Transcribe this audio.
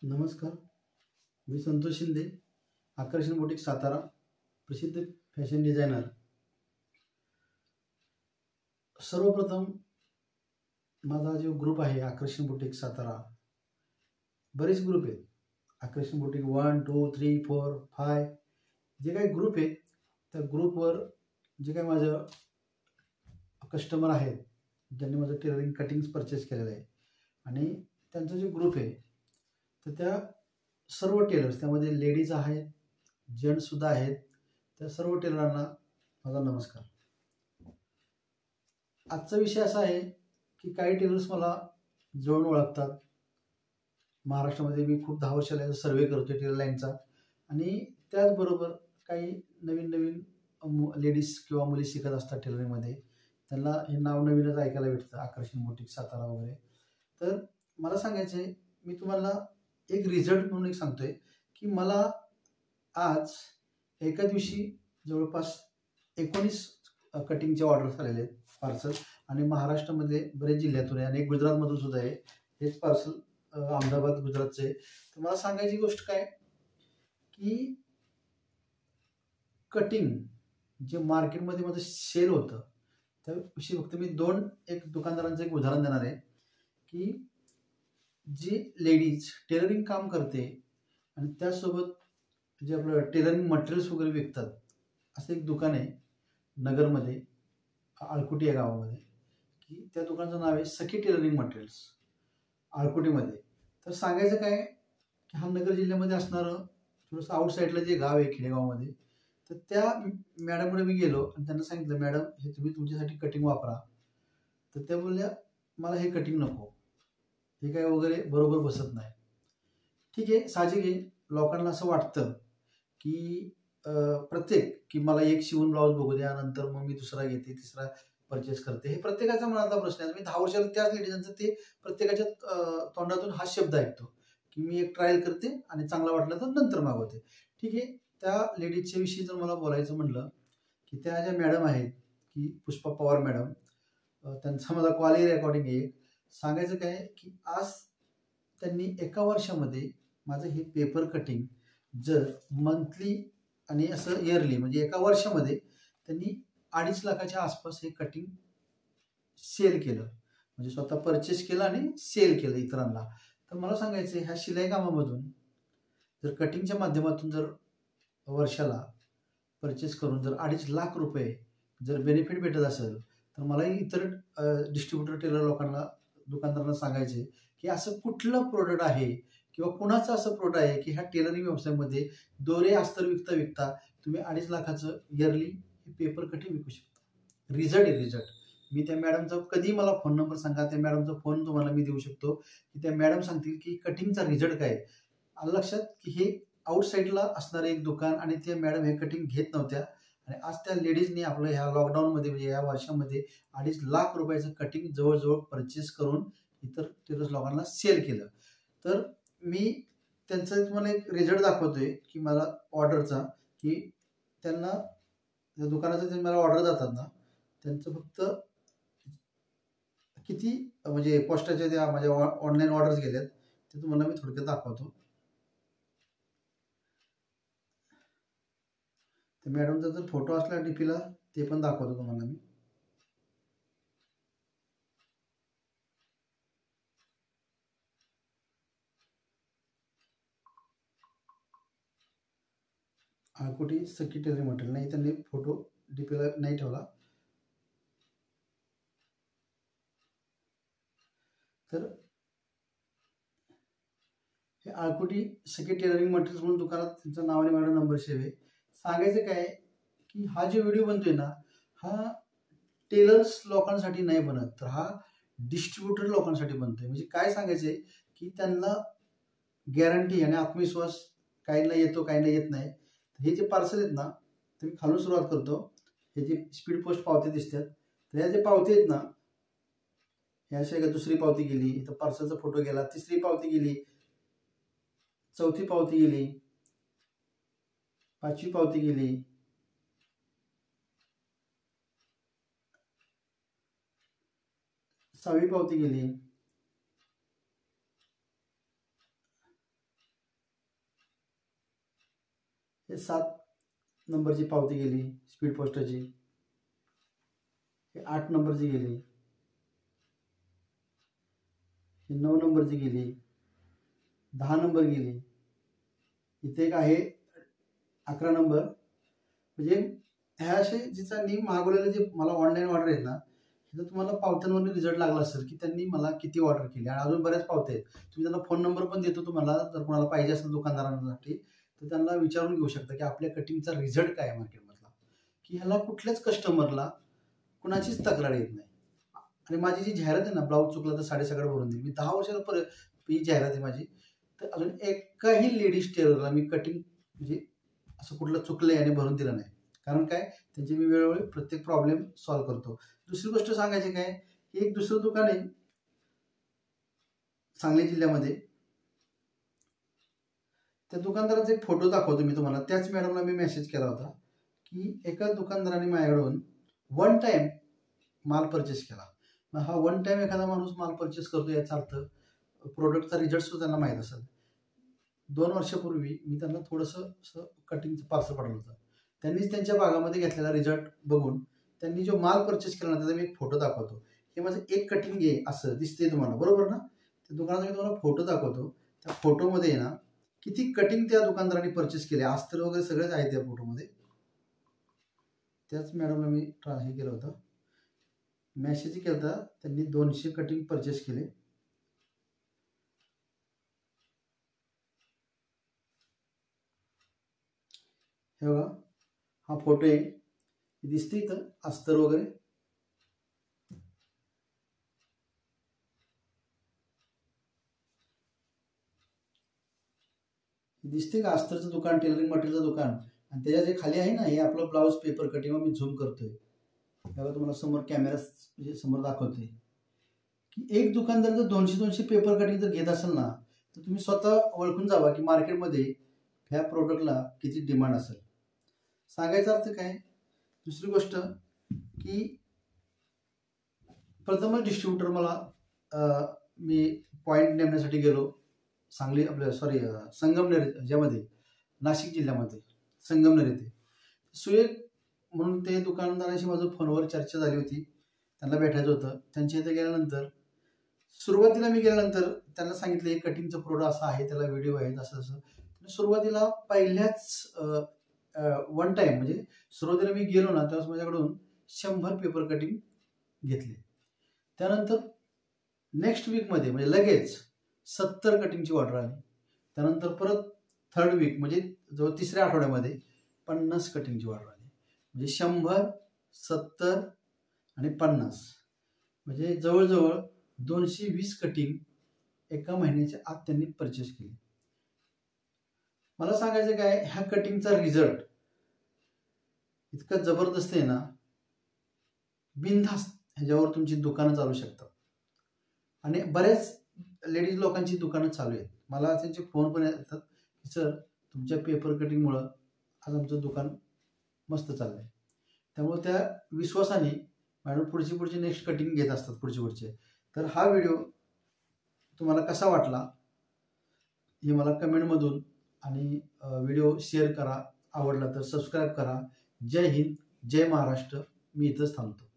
नमस्कार. मी संतोष शिंदे, आकर्षण बुटीक सातारा, प्रसिद्ध फॅशन डिझायनर. सर्वप्रथम माझा जो ग्रुप आहे आकर्षण बुटीक सातारा, बरेच ग्रुप आहेत. आकर्षण बुटीक 1, 2, 3, 4, 5 जे काही ग्रुप आहेत, त्या ग्रुपवर जे काही माझं कस्टमर आहेत, ज्यांनी माझं टेलरिंग कटिंग्स परचेस केलेलं आहे आणि त्यांचा जो ग्रुप आहे, तर त्या सर्व टेलर्स, त्यामध्ये लेडीज आहेत, जेंट्ससुद्धा आहेत, त्या सर्व टेलरांना माझा नमस्कार. आजचा विषय असा आहे की काही टेलर्स मला जवळून ओळखतात. महाराष्ट्रामध्ये मी खूप 10 वर्षाला सर्वे करतो टेलर लाईनचा, आणि त्याचबरोबर काही नवीन नवीन लेडीज किंवा मुली शिकत असतात टेलरिंगमध्ये. त्यांना हे नाव नवीनच ऐकायला भेटतं, आकर्षण बुटीक सातारा वगैरे. तर मला सांगायचं आहे, मी तुम्हाला एक रिझल्ट म्हणून एक सांगतोय की मला आज एका दिवशी जवळपास 19 कटिंगचे ऑर्डर्स आलेले आहेत, पार्सल. आणि महाराष्ट्रामध्ये बरेच जिल्ह्यातून आहे आणि गुजरातमधून सुद्धा आहे. हेच पार्सल अहमदाबाद गुजरातचे आहे. तर मला सांगायची गोष्ट काय की कटिंग जे मार्केटमध्ये माझं सेल होतं, त्याविषयी फक्त मी एक दुकानदारांचं एक उदाहरण देणार आहे की जी लेडीज टेलरिंग काम करते आणि त्यासोबत जे आपलं टेलरिंग मटेरियल्स वगैरे विकतात, असं एक दुकान आहे नगरमध्ये, आळकुटी या गावामध्ये, की त्या दुकानाचं नाव आहे सखी टेलरिंग मटेरियल्स, आळकुटीमध्ये. तर सांगायचं काय की हा नगर जिल्ह्यामध्ये असणारं थोडंसं आउटसाईडला जे गाव आहे खेडेगावमध्ये, तर त्या मॅडमकडे मी गेलो आणि त्यांना सांगितलं, मॅडम हे तुम्ही तुमच्यासाठी कटिंग वापरा. तर त्या बोलल्या, मला हे कटिंग नको, हे काय वगैरे बरोबर बसत नाही. ठीक आहे, साहजिक आहे, लोकांना असं वाटतं की की मला एक शिवून ब्लाऊज बघू द्या, नंतर मग मी दुसरा घेते, तिसरा परचेस करते. हे प्रत्येकाचा मनातला प्रश्न आहे. मी 10 वर्षाला त्याच लेडीजांचं ते प्रत्येकाच्या तोंडातून हा शब्द ऐकतो की मी एक ट्रायल करते आणि चांगला वाटला तर नंतर मागवते. ठीक आहे, त्या लेडीजच्या विषयी जर मला बोलायचं म्हटलं की त्या ज्या मॅडम आहेत की पुष्पा पवार मॅडम, त्यांचा मला कॉलही रेकॉर्डिंग आहे. सांगायचं काय की आज त्यांनी एका वर्षामध्ये माझं हे पेपर कटिंग जर मंथली आणि असं इयरली, म्हणजे एका वर्षामध्ये त्यांनी 2.5 लाखाच्या आसपास हे कटिंग सेल केलं, म्हणजे स्वतः परचेस केलं आणि सेल केलं इतरांना. तर मला सांगायचं, ह्या शिलाई कामामधून जर कटिंगच्या माध्यमातून जर वर्षाला परचेस करून जर 2.5 लाख रुपये जर बेनिफिट भेटत असेल, तर मलाही इतर डिस्ट्रीब्युटर टेलर लोकांना, दुकानदारांना सांगायचे की असं कुठलं प्रोडक्ट आहे किंवा कुणाचं असं प्रोडक्ट आहे की ह्या टेलरिंग व्यवसायामध्ये दोरे अस्तर विकता विकता तुम्ही 2.5 लाखाचं इयरली पेपर कटिंग विकू शकता. रिझल्ट आहे, रिझल्ट. मी त्या मॅडमचा, कधी मला फोन नंबर सांगा, त्या मॅडमचा फोन तुम्हाला मी देऊ शकतो की त्या मॅडम सांगतील की कटिंगचा रिझल्ट काय. आलं लक्षात की हे आउटसाईडला असणारं एक दुकान, आणि त्या मॅडम हे कटिंग घेत नव्हत्या, आणि आज त्या लेडीजनी आपलं ह्या लॉकडाऊनमध्ये, म्हणजे या वर्षामध्ये 2.5 लाख रुपयाचं कटिंग जवळजवळ परचेस करून इतर टेलर्स लोकांना सेल केलं. तर मी त्यांचा तुम्हाला एक रिझल्ट दाखवतोय की मला ऑर्डरचा, की त्यांना दुकानाचं जे मला ऑर्डर जातात ना, त्यांचं फक्त किती, म्हणजे पोस्टाच्या ज्या माझ्या ऑनलाईन ऑर्डर्स गेल्यात ते तुम्हाला मी थोडक्यात दाखवतो. तर मॅडमचा जर फोटो असला डीपीला, ते पण दाखवतो तुम्हाला मी. आळकुटी सखी टेलरिंग मटेरियल, नाही त्यांनी फोटो डीपीला नाही ठेवला. तर हे आळकुटी सखी टेलरिंग मटेरियल्स म्हणून दुकानात त्यांचं नाव आणि माझा नंबर सेव्ह आहे. सांगायचं काय की हा जो व्हिडिओ बनतोय ना, हा टेलर्स लोकांसाठी नाही बनत, तर हा डिस्ट्रीब्युटर लोकांसाठी बनतोय. म्हणजे काय सांगायचंय की त्यांना गॅरंटी आणि आत्मविश्वास, काहींना येतो काहींना येत नाही. हे जे पार्सल आहेत ना, ते मी खालून सुरुवात करतो. हे जे स्पीड पोस्ट पावत्या दिसतात, तर ह्या जे पावती आहेत ना, ह्याशिवाय का दुसरी पावती गेली, इथं पार्सलचा फोटो गेला, तिसरी पावती गेली, चौथी पावती गेली, 5वी पावती गेली, 6वी पावती गेली, हे 7 नंबरची पावती गेली स्पीड पोस्टची, हे 8 नंबरची गेली, ही 9 नंबरची गेली, 10 नंबर गेली, इथे एक आहे 11 नंबर. म्हणजे ह्या असे जिचा मी मागवलेले जे मला ऑनलाईन ऑर्डर आहेत ना, तर तुम्हाला पावत्यांवरून रिझल्ट लागला असेल की त्यांनी मला किती ऑर्डर केली. आणि अजून बऱ्याच पावत्या आहेत. तुम्ही त्यांना फोन नंबर पण देतो तुम्हाला, जर कोणाला पाहिजे असेल दुकानदारांसाठी तर त्यांना विचारून घेऊ शकता की आपल्या कटिंगचा रिझल्ट काय आहे मार्केटमधला, की ह्याला कुठल्याच कस्टमरला कुणाचीच तक्रार येत नाही. आणि माझी जी जाहिरात आहे ना, ब्लाऊज चुकला तर साडेसगळं भरून देईल, मी 10 वर्षाला परत ही जाहिरात आहे माझी. तर अजून एकाही लेडीज टेलरला मी कटिंग म्हणजे असं कुठलं चुकलंय आणि भरून दिलं नाही. कारण काय, त्यांची मी वेळोवेळी प्रत्येक प्रॉब्लेम सॉल्व्ह करतो. दुसरी गोष्ट सांगायची काय, एक दुसरं दुकान आहे सांगली जिल्ह्यामध्ये, त्या दुकानदाराचा एक फोटो दाखवतो मी तुम्हाला. त्याच मॅडमला मी मेसेज केला होता की एका दुकानदाराने माझ्याकडून 1 टाइम माल परचेस केला. मग हा 1 टाइम एखादा माणूस माल परचेस करतो याचा अर्थ प्रोडक्टचा रिझल्ट सुद्धा त्यांना माहीत असेल. 2 वर्षापूर्वी मी त्यांना थोडंसं कटिंगचं पार्सल पाठवलं होतं. त्यांनीच त्यांच्या भागामध्ये घेतलेला रिझल्ट बघून त्यांनी जो माल परचेस केला ना, त्याचा मी एक फोटो दाखवतो. हे माझं एक कटिंग आहे असं दिसते तुम्हाला, बरोबर ना. त्या दुकानाचा मी तुम्हाला फोटो दाखवतो. त्या फोटोमध्ये ना किती कटिंग त्या दुकानदारांनी परचेस केले, अस्तर वगैरे सगळंच आहे त्या फोटोमध्ये. त्याच मॅडमला मी हे केलं होतं, मेसेज केला होता. त्यांनी 200 कटिंग परचेस केले. हे बघा, हा फोटो आहे, दिसते इथं अस्तर वगैरे. दिसते का अस्तरचं दुकान, टेलरिंग मटेरियलचं दुकान. आणि त्याच्या जे खाली आहे ना, हे आपलं ब्लाऊज पेपर कटिंग. मी झूम करतोय बघा, तुम्हाला समोर कॅमेरा म्हणजे समोर दाखवतोय की एक दुकानदार जर 200 पेपर कटिंग जर घेत असेल ना, तर तुम्ही स्वतः ओळखून जावा की मार्केटमध्ये ह्या प्रोडक्टला किती डिमांड असेल. सांगायचा अर्थ काय, दुसरी गोष्ट की प्रथमच डिस्ट्रीब्युटर मला मी पॉईंट नेमण्यासाठी गेलो सांगली आपल्या संगमनेर ज्यामध्ये नाशिक जिल्ह्यामध्ये संगमनेर येथे. सुयोग म्हणून ते दुकानदाराशी माझं फोनवर चर्चा झाली होती, त्यांना भेटायचं होतं. त्यांच्या इथे गेल्यानंतर सुरुवातीला मी गेल्यानंतर त्यांना सांगितलं हे कटिंगचं प्रोडक्ट असं आहे, त्याला व्हिडिओ आहेत असं असं. सुरुवातीला पहिल्याच 1 टाइम म्हणजे सुरुवातीला मी गेलो ना, तेव्हा माझ्याकडून 100 पेपर कटिंग घेतले. त्यानंतर नेक्स्ट वीकमध्ये म्हणजे लगेच 70 कटिंगची ऑर्डर आली. त्यानंतर परत 3rd वीक म्हणजे जवळ 3ऱ्या आठवड्यामध्ये 50 कटिंगची ऑर्डर आली. म्हणजे 100, 70 आणि 50 म्हणजे जवळजवळ 220 कटिंग एका महिन्याच्या आत त्यांनी परचेस केली. मला सांगायचं काय, ह्या कटिंगचा रिझल्ट इतका जबरदस्त आहे ना, बिनधास्त ह्याच्यावर तुमची दुकानं चालू शकतात. आणि बऱ्याच लेडीज लोकांची दुकानं चालू आहेत. मला त्यांचे फोन पण येतात की सर तुमच्या पेपर कटिंगमुळं आज आमचं दुकान मस्त चाललंय. त्यामुळे त्या विश्वासाने मॅडम पुढची नेक्स्ट कटिंग घेत असतात पुढचे. तर हा व्हिडिओ तुम्हाला कसा वाटला हे मला कमेंटमधून आणि व्हिडिओ शेअर करा. आवडला तर सबस्क्राईब करा. जय हिंद, जय महाराष्ट्र. मी इथंच थांबतो.